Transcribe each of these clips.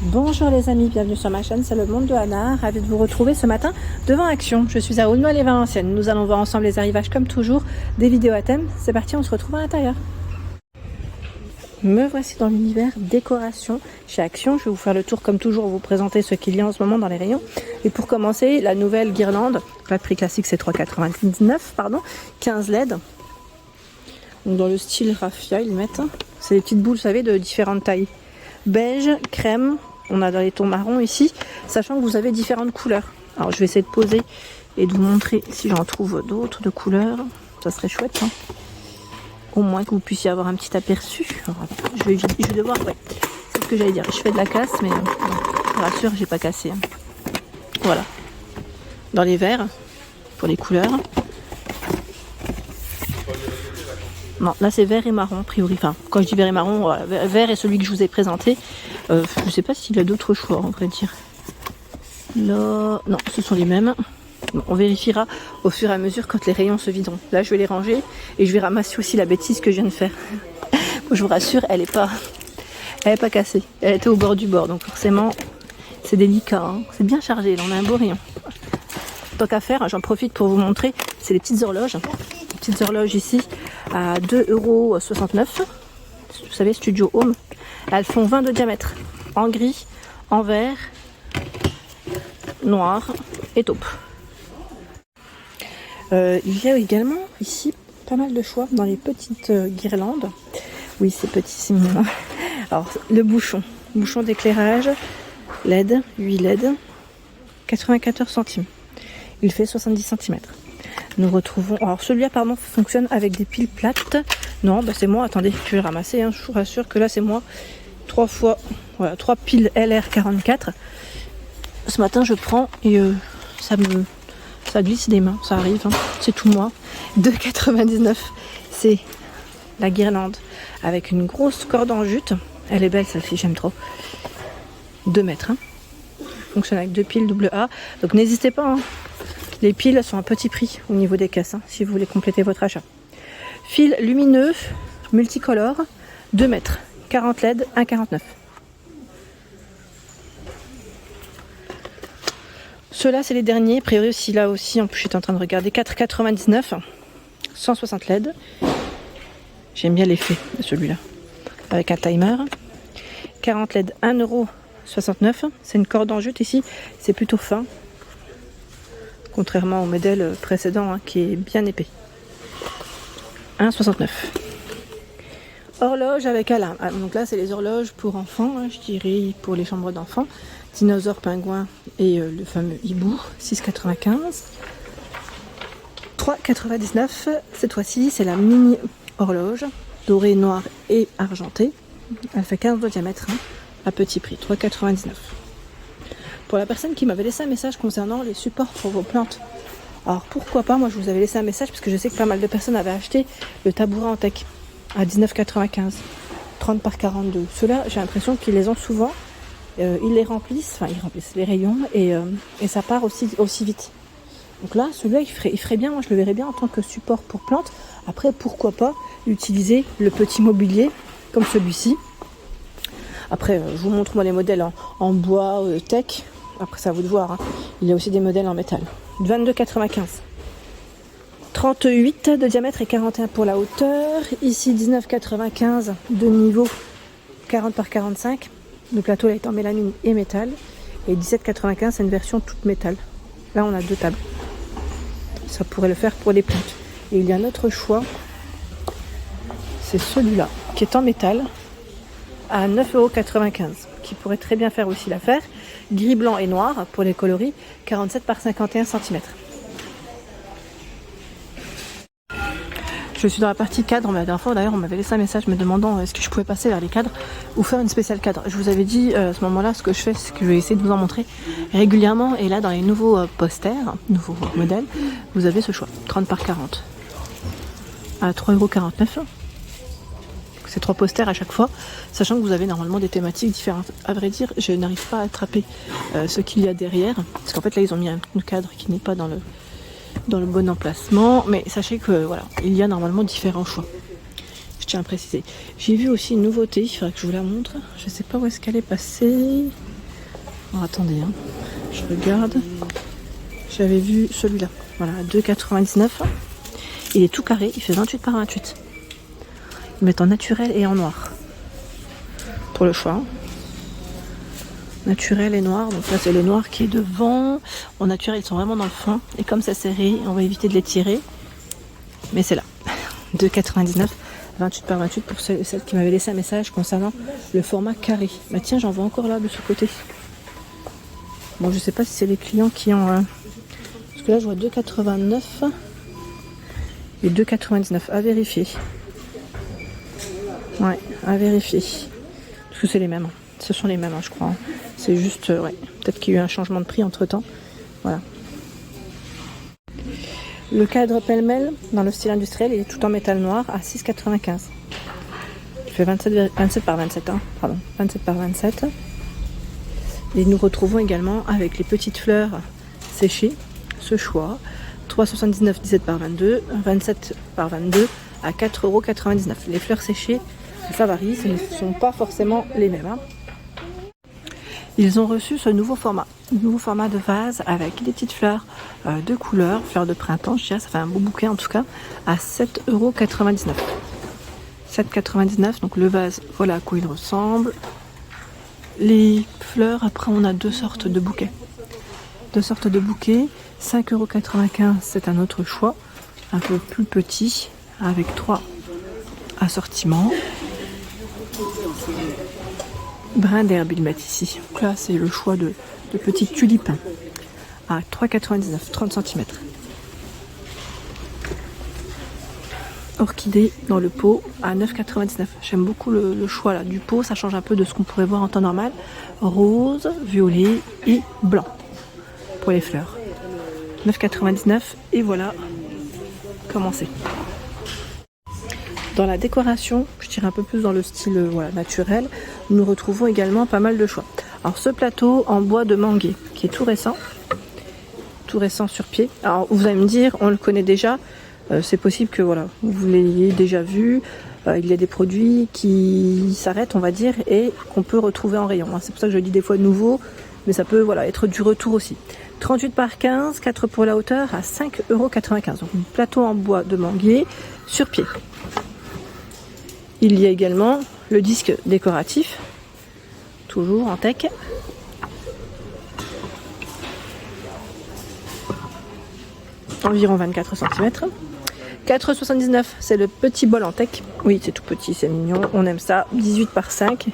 Bonjour les amis, bienvenue sur ma chaîne, c'est le monde de Anna, ravie de vous retrouver ce matin devant Action. Je suis à Aulnoy-les-Valenciennes, nous allons voir ensemble les arrivages comme toujours, des vidéos à thème. C'est parti, on se retrouve à l'intérieur. Me voici dans l'univers décoration chez Action. Je vais vous faire le tour comme toujours, vous présenter ce qu'il y a en ce moment dans les rayons. Et pour commencer, la nouvelle guirlande, le prix classique c'est 3,99 €, 15 LED. Donc dans le style raffia ils mettent, c'est des petites boules, vous savez, de différentes tailles. Beige, crème, on a dans les tons marron ici, sachant que vous avez différentes couleurs. Alors je vais essayer de poser et de vous montrer si j'en trouve d'autres de couleurs, ça serait chouette, hein. Au moins que vous puissiez avoir un petit aperçu. Alors, je vais devoir, ouais, c'est ce que j'allais dire, je fais de la casse, mais non, je vous rassure, j'ai pas cassé, hein. Voilà, dans les verts, pour les couleurs. Non, là c'est vert et marron a priori. Enfin, quand je dis vert et marron, voilà, vert est celui que je vous ai présenté. Je ne sais pas s'il y a d'autres choix, on pourrait dire. Là, non, ce sont les mêmes. Bon, on vérifiera au fur et à mesure quand les rayons se videront. Là, je vais les ranger et je vais ramasser aussi la bêtise que je viens de faire. Bon, je vous rassure, elle est pas cassée. Elle était au bord du bord, donc forcément, c'est délicat, hein. C'est bien chargé, là, on a un beau rayon. Tant qu'à faire, j'en profite pour vous montrer, c'est les petites horloges. Petites horloges ici à 2,69 €. Vous savez, Studio Home. Elles font 20 de diamètre, en gris, en vert, noir et taupe. Il y a également ici pas mal de choix dans les petites guirlandes. Oui, c'est petit, c'est mignon. Alors, le bouchon d'éclairage LED, 8 LED, 94 centimes. Il fait 70 cm. Nous retrouvons... Alors celui-là, pardon, fonctionne avec des piles plates. Non, bah c'est moi. Attendez, je vais ramasser, hein. Je vous rassure que là, c'est moi. 3 piles LR44. Ce matin, je prends et ça glisse des mains. Ça arrive, hein. C'est tout moi. 2,99 €. C'est la guirlande avec une grosse corde en jute. Elle est belle, celle-ci, j'aime trop. 2 mètres, hein. Fonctionne avec 2 piles AA. Donc n'hésitez pas, hein. Les piles sont à petit prix au niveau des caisses, hein, si vous voulez compléter votre achat. Fil lumineux, multicolore, 2 mètres, 40 LED, 1,49 €. Ceux-là, c'est les derniers. A priori, aussi, là aussi, en plus, j'étais en train de regarder, 4,99 €, 160 LED. J'aime bien l'effet de celui-là, avec un timer. 40 LED, 1,69 €. C'est une corde en jute ici, c'est plutôt fin. Contrairement au modèle précédent, hein, qui est bien épais. 1,69 €. Horloge avec alarme. Ah, donc là, c'est les horloges pour enfants, hein, je dirais pour les chambres d'enfants. Dinosaure, pingouin et le fameux hibou. 6,95 €. 3,99 €. Cette fois-ci, c'est la mini horloge, dorée, noire et argentée. Elle fait 15 de diamètre, hein, à petit prix. 3,99 €. Pour la personne qui m'avait laissé un message concernant les supports pour vos plantes. Alors pourquoi pas, moi je vous avais laissé un message parce que je sais que pas mal de personnes avaient acheté le tabouret en teck à 19,95 €, 30 par 42. Ceux-là, j'ai l'impression qu'ils les ont souvent, ils les remplissent, enfin ils remplissent les rayons et ça part aussi vite. Donc là, celui-là il ferait bien, moi je le verrais bien en tant que support pour plantes. Après pourquoi pas utiliser le petit mobilier comme celui-ci. Après je vous montre moi les modèles en bois, teck. Après, c'est à vous de voir, hein. Il y a aussi des modèles en métal. 22,95 €. 38 de diamètre et 41 pour la hauteur. Ici, 19,95 € de niveau, 40 par 45. Le plateau est en mélamine et métal. Et 17,95 €, c'est une version toute métal. Là, on a 2 tables. Ça pourrait le faire pour les plantes. Et il y a un autre choix. C'est celui-là, qui est en métal, à 9,95 €. Qui pourrait très bien faire aussi l'affaire. Gris, blanc et noir pour les coloris, 47 par 51 cm. Je suis dans la partie cadre. La dernière fois d'ailleurs on m'avait laissé un message me demandant est-ce que je pouvais passer vers les cadres ou faire une spéciale cadre. Je vous avais dit à ce moment là ce que je fais, c'est que je vais essayer de vous en montrer régulièrement. Et là dans les nouveaux posters, nouveaux modèles, vous avez ce choix, 30 par 40 à 3,49 €. C'est 3 posters à chaque fois, sachant que vous avez normalement des thématiques différentes. À vrai dire, je n'arrive pas à attraper ce qu'il y a derrière, parce qu'en fait là ils ont mis un cadre qui n'est pas dans le bon emplacement, mais sachez que voilà, il y a normalement différents choix. Je tiens à préciser. J'ai vu aussi une nouveauté, il faudrait que je vous la montre. Je sais pas où est-ce qu'elle est passée. Alors attendez, hein. Je regarde. J'avais vu celui-là. Voilà, 2,99. Il est tout carré, il fait 28 par 28. Ils mettent en naturel et en noir. Pour le choix. Naturel et noir. Donc là, c'est le noir qui est devant. En naturel, ils sont vraiment dans le fond. Et comme c'est serré, on va éviter de les tirer. Mais c'est là. 2,99. 28 par 28 pour celle qui m'avait laissé un message concernant le format carré. Bah tiens, j'en vois encore là de ce côté. Bon, je sais pas si c'est les clients qui ont... Parce que là, je vois 2,89 et 2,99. À vérifier. Ouais, à vérifier. Parce que c'est les mêmes. Ce sont les mêmes, hein, je crois. C'est juste... ouais, peut-être qu'il y a eu un changement de prix entre-temps. Voilà. Le cadre pêle-mêle, dans le style industriel, il est tout en métal noir à 6,95. Il fait 27 par 27, hein. Pardon, 27 par 27. Et nous retrouvons également avec les petites fleurs séchées, ce choix, 3,79, 17 par 22, 27 par 22 à 4,99 €. Les fleurs séchées, ça varie, ce ne sont pas forcément les mêmes, hein. Ils ont reçu ce nouveau format de vase avec des petites fleurs de couleur, fleurs de printemps, je dirais, ça fait un beau bouquet en tout cas, à 7,99 €. 7,99 €, donc le vase, voilà à quoi il ressemble. Les fleurs, après on a deux sortes de bouquets. 5,95 €, c'est un autre choix, un peu plus petit, avec 3 assortiments. Brin d'herbe, ils mettent ici. Donc là, c'est le choix de petits tulipes à 3,99 €, 30 cm. Orchidée dans le pot à 9,99 €. J'aime beaucoup le choix là du pot, ça change un peu de ce qu'on pourrait voir en temps normal. Rose, violet et blanc pour les fleurs. 9,99 € et voilà comment c'est. Dans la décoration, je dirais un peu plus dans le style voilà, naturel, nous retrouvons également pas mal de choix. Alors ce plateau en bois de manguier qui est tout récent sur pied. Alors vous allez me dire, on le connaît déjà, c'est possible que voilà, vous l'ayez déjà vu. Il y a des produits qui s'arrêtent, on va dire, et qu'on peut retrouver en rayon. C'est pour ça que je dis des fois nouveau, mais ça peut voilà, être du retour aussi. 38 par 15, 4 pour la hauteur à 5,95 €. Donc un plateau en bois de manguier sur pied. Il y a également le disque décoratif, toujours en teck. Environ 24 cm. 4,79 €, c'est le petit bol en teck. Oui, c'est tout petit, c'est mignon, on aime ça. 18 par 5.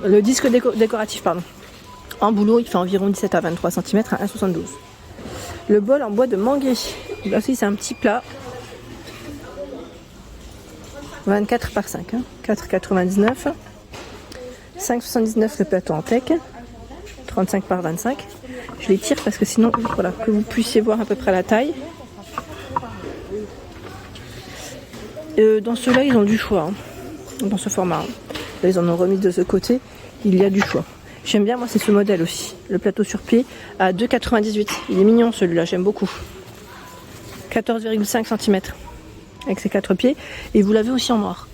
Le disque décoratif, pardon. En bouleau, il fait environ 17 à 23 cm à 1,72 €. Le bol en bois de manguier. Là aussi, c'est un petit plat. 24 par 5, hein. 4,99 €. 5,79 € le plateau en teck. 35 par 25. Je les tire parce que sinon, voilà, que vous puissiez voir à peu près la taille. Dans ceux-là, ils ont du choix, hein, dans ce format. Hein. Là, ils en ont remis de ce côté. Il y a du choix. J'aime bien, moi, c'est ce modèle aussi. Le plateau sur pied à 2,98 €. Il est mignon celui-là, j'aime beaucoup. 14,5 cm avec ses 4 pieds. Et vous l'avez aussi en noir.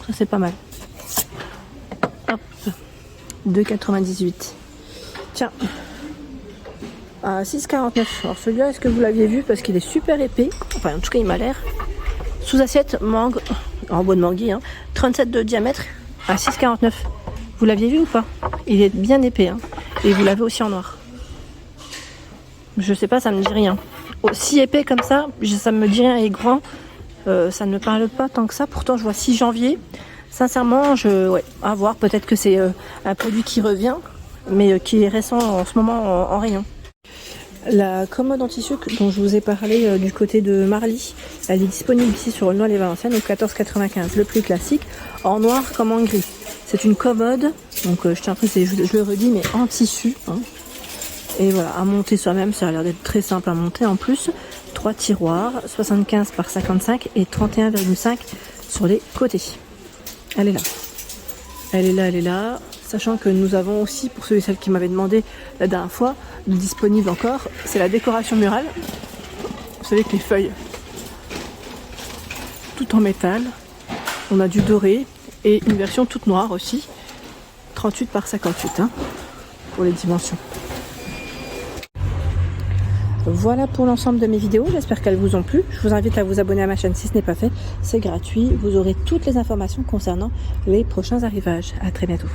Ça, c'est pas mal. Hop. 2,98 €. Tiens. À 6,49 €. Alors celui-là, est-ce que vous l'aviez vu? Parce qu'il est super épais. Enfin, en tout cas, il m'a l'air. Sous assiette, mangue, en bois de manguier, hein, 37 de diamètre à 6,49 €. Vous l'aviez vu ou pas? Il est bien épais, hein, et vous l'avez aussi en noir. Je sais pas, ça me dit rien. Si épais comme ça, ça me dit rien, et grand, ça ne me parle pas tant que ça. Pourtant, je vois 6 janvier. Sincèrement, ouais, à voir. Peut-être que c'est un produit qui revient, mais qui est récent en ce moment en rayon. La commode en tissu dont je vous ai parlé du côté de Marly, elle est disponible ici sur Aulnoy-les-Valenciennes au 14,95 €, le prix classique, en noir comme en gris. C'est une commode, donc je tiens à préciser, je le redis, mais en tissu. Hein. Et voilà, à monter soi-même, ça a l'air d'être très simple à monter en plus. 3 tiroirs, 75 par 55 et 31,5 sur les côtés. Elle est là. Elle est là, elle est là. Sachant que nous avons aussi, pour ceux et celles qui m'avaient demandé la dernière fois, disponible encore, c'est la décoration murale. Vous savez que les feuilles, tout en métal. On a du doré et une version toute noire aussi. 38 par 58. Hein. pour les dimensions. Voilà pour l'ensemble de mes vidéos, j'espère qu'elles vous ont plu. Je vous invite à vous abonner à ma chaîne si ce n'est pas fait, c'est gratuit. Vous aurez toutes les informations concernant les prochains arrivages. À très bientôt.